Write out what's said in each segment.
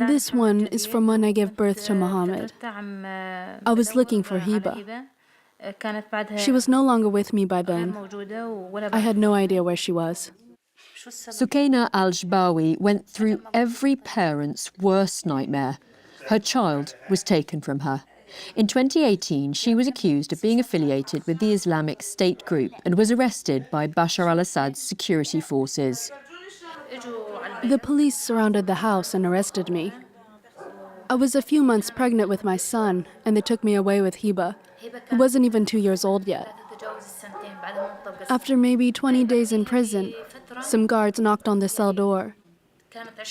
This one is from when I gave birth to Mohammed. I was looking for Hiba. She was no longer with me by then. I had no idea where she was. Sukaina al-Jbawi went through every parent's worst nightmare. Her child was taken from her. In 2018, she was accused of being affiliated with the Islamic State group and was arrested by Bashar al-Assad's security forces. The police surrounded the house and arrested me. I was a few months pregnant with my son, and they took me away with Hiba, who wasn't even 2 years old yet. After maybe 20 days in prison, some guards knocked on the cell door.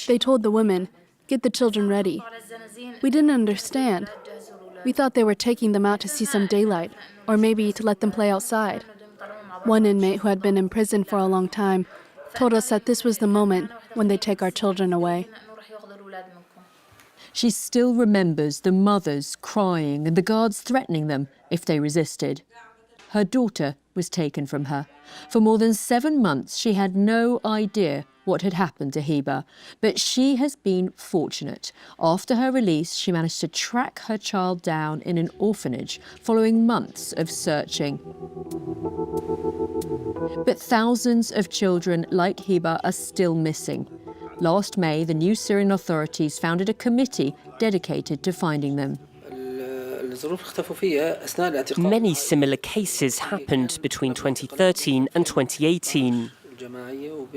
They told the women, "Get the children ready." We didn't understand. We thought they were taking them out to see some daylight, or maybe to let them play outside. One inmate who had been in prison for a long time told us that this was the moment when they take our children away. She still remembers the mothers crying and the guards threatening them if they resisted. Her daughter was taken from her. For more than 7 months, she had no idea what had happened to Hiba, but she has been fortunate. After her release, she managed to track her child down in an orphanage following months of searching. But thousands of children like Hiba are still missing. Last May, the new Syrian authorities founded a committee dedicated to finding them. Many similar cases happened between 2013 and 2018.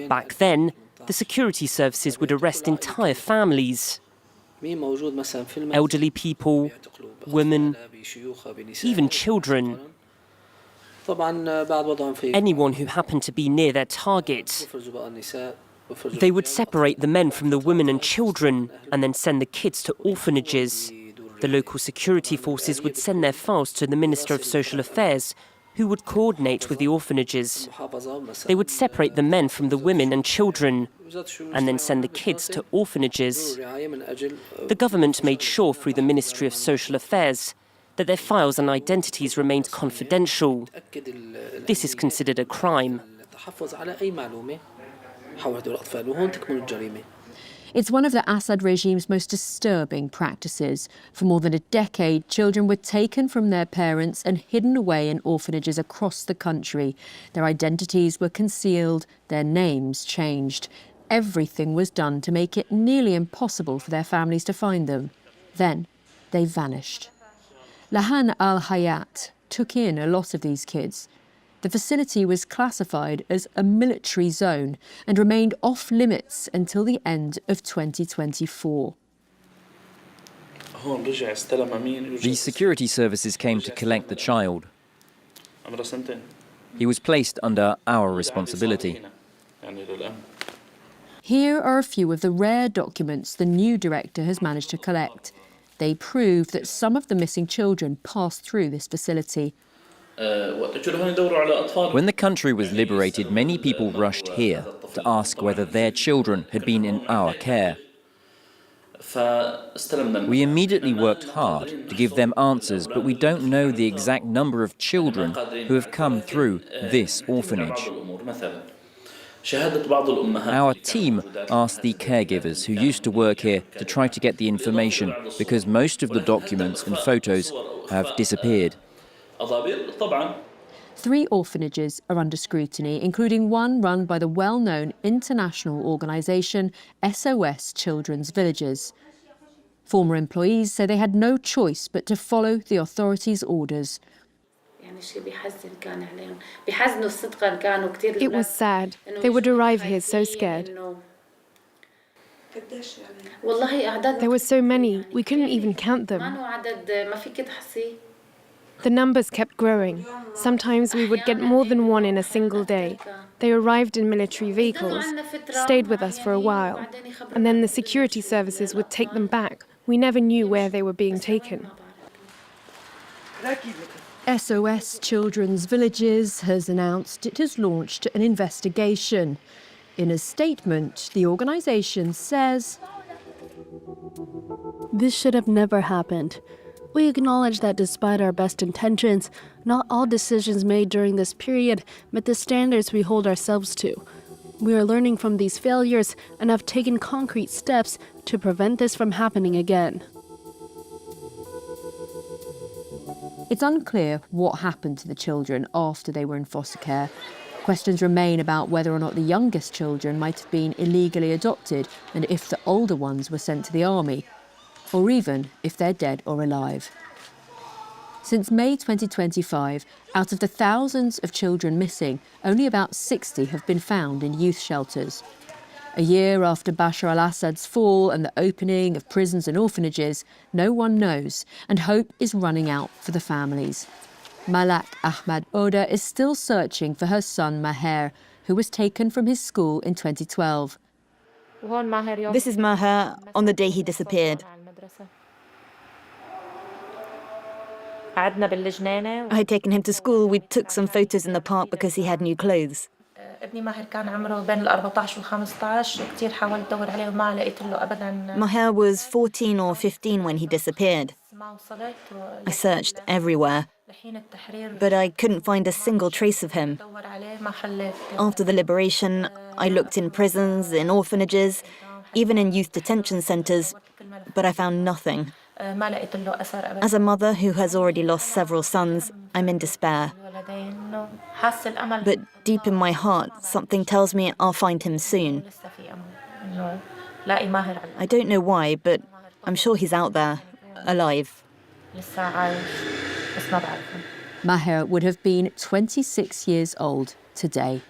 Back then, the security services would arrest entire families. Elderly people, women, even children. Anyone who happened to be near their target. They would separate the men from the women and children and then send the kids to orphanages. The local security forces would send their files to the Minister of Social Affairs, who would coordinate with the orphanages. They would separate the men from the women and children and then send the kids to orphanages. The government made sure through the Ministry of Social Affairs that their files and identities remained confidential. This is considered a crime. It's one of the Assad regime's most disturbing practices. For more than a decade, children were taken from their parents and hidden away in orphanages across the country. Their identities were concealed, their names changed. Everything was done to make it nearly impossible for their families to find them. Then they vanished. Lahan al-Hayat took in a lot of these kids. The facility was classified as a military zone and remained off-limits until the end of 2024. The security services came to collect the child. He was placed under our responsibility. Here are a few of the rare documents the new director has managed to collect. They prove that some of the missing children passed through this facility. When the country was liberated, many people rushed here to ask whether their children had been in our care. We immediately worked hard to give them answers, but we don't know the exact number of children who have come through this orphanage. Our team asked the caregivers who used to work here to try to get the information because most of the documents and photos have disappeared. 3 orphanages are under scrutiny, including one run by the well-known international organisation SOS Children's Villages. Former employees say they had no choice but to follow the authorities' orders. It was sad. They would arrive here so scared. There were so many, we couldn't even count them. The numbers kept growing. Sometimes we would get more than one in a single day. They arrived in military vehicles, stayed with us for a while, and then the security services would take them back. We never knew where they were being taken. SOS Children's Villages has announced it has launched an investigation. In a statement, the organisation says, "This should have never happened. We acknowledge that despite our best intentions, not all decisions made during this period met the standards we hold ourselves to. We are learning from these failures and have taken concrete steps to prevent this from happening again. It's unclear what happened to the children after they were in foster care. Questions remain about whether or not the youngest children might have been illegally adopted and if the older ones were sent to the army, or even if they're dead or alive. Since May 2025, out of the thousands of children missing, only about 60 have been found in youth shelters. A year after Bashar al-Assad's fall and the opening of prisons and orphanages, no one knows, and hope is running out for the families. Malak Ahmad Oda is still searching for her son Maher, who was taken from his school in 2012. This is Maher on the day he disappeared. I had taken him to school. We took some photos in the park because he had new clothes. Maher was 14 or 15 when he disappeared. I searched everywhere, but I couldn't find a single trace of him. After the liberation, I looked in prisons, in orphanages, even in youth detention centres, but I found nothing. As a mother who has already lost several sons, I'm in despair. But deep in my heart, something tells me I'll find him soon. I don't know why, but I'm sure he's out there, alive. Maher would have been 26 years old today.